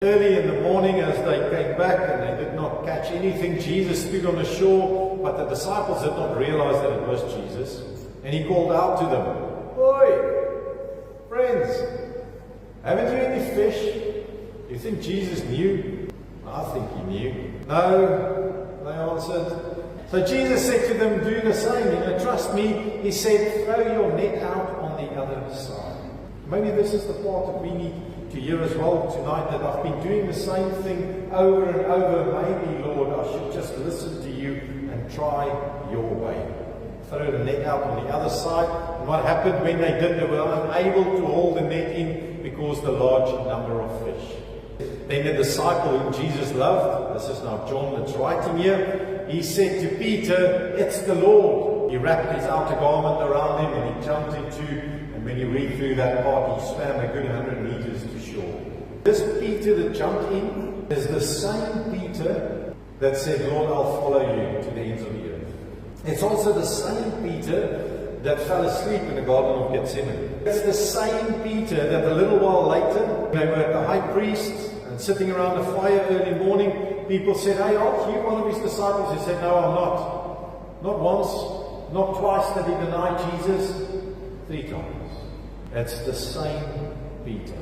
Early in the morning, as they came back and they did not catch anything, Jesus stood on the shore, but the disciples did not realize that it was Jesus. And he called out to them, "Oi, friends, haven't you any fish?" You think Jesus knew? I think he knew. "No," they answered. So Jesus said to them, "Do the same. Trust me." He said, "Throw your net out on the other side." Maybe this is the part that we need to hear as well tonight, that I've been doing the same thing over and over. Maybe, Lord, I should just listen to you and try your way. Throw the net out on the other side. And what happened when they did? They were unable to hold the net in because the large number of fish. Then the disciple whom Jesus loved, this is now John that's writing here, he said to Peter, "It's the Lord." He wrapped his outer garment around him and he jumped into, and when you read through that part, he swam a good 100 meters to shore. This Peter that jumped in is the same Peter that said, "Lord, I'll follow you to the ends of the earth." It's also the same Peter that fell asleep in the Garden of Gethsemane. It's the same Peter that a little while later, they were at the high priest and sitting around the fire early morning, people said, "Hey, aren't you one of his disciples?" He said, "No, I'm not." Not once, not twice did he deny Jesus, 3 times. It's the same Peter.